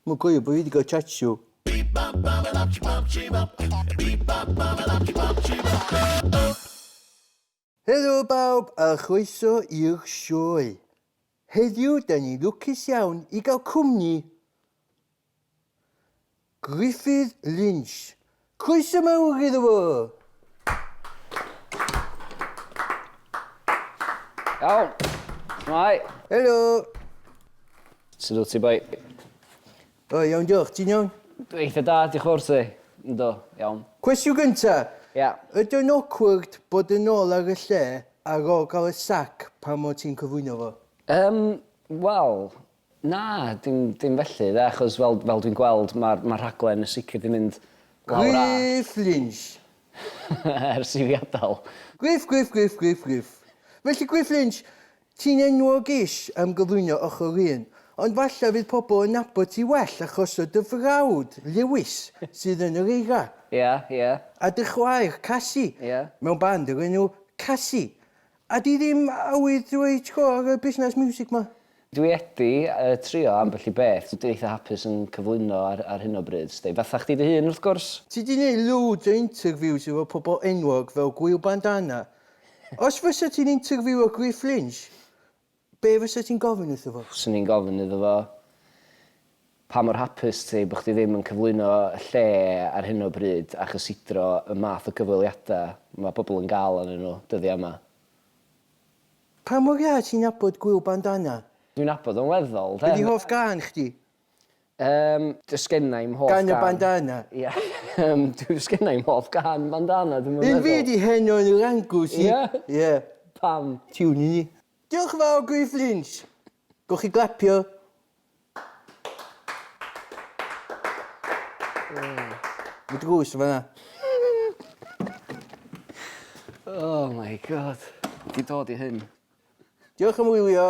Mae'n goio bod fi wedi cael chatsio. Helo bawb a chroeso i'r sioe. Heddiw, da ni lwcus iawn i gael cwmni Griffith Lynch. Croeso mawr iddo fo. Iawn. Mai. Helo. Sut wyt ti, boi? O, iawn diolch, ti'n iawn? Dwi eitha da, diolch fawr ti. Ynddo, iawn. Cwestiwn gynta. Ia. Ydy'n awkward bod yn ôl ar y lle ar ôl gael y sac pan mo ti'n cyflwyno fo? Wel, na, dim felly, da, achos fel dwi'n gweld, mae'r rhaglen y sicr di mynd lawr a... Griff Lynch. Ers i fi adael. Griff. Felly Griff Lynch, ti'n enwog ish am gyflwyno ochr un, ond falle fydd pobl yn nabod ti well achos o dy frawd, Lewis, sydd yn yr eira. Ia. A dy chwaer, Cassie, Ie. mewn band o'r enw Cassie. A di ddim awydd dweud go ar y busnes music ma? Dwi trio ambell i beth. Dwi'n eitha hapus yn cyflwyno ar hyn o bryd. Fatha chdi dy hun, wrth gwrs. Ti di gwneud loads o interviews efo pobl enwog fel Gwyl Bandana. Os fysa ti'n interview o Griff Lynch, be fysa ti'n gofyn wrtho fo? Swn i'n gofyn iddo fo, pa mor hapus ti bod chdi ddim yn cyflwyno y lle ar hyn o bryd a chysidro y math o gyfweliadau mae pobl yn gael arnyn nhw dyddiau yma. Pa mor ia ti'n nabod Gwyl Bandana? Dwi'n nabod o'n weddol. Be di hoff gan chdi? Does genna i'm hoff gan. Gan y bandana? Ia. Does genna i'm hoff gan bandana, dwi'n Un meddwl. fi di heno yn yr angws i. Ie? Ie. Pam? Tiwn i ni. Diolch fawr Griff Lynch. Gwch chi glapio. Mae drws fan'na. Oh my god. Di dod i hyn. Diolch am wylio.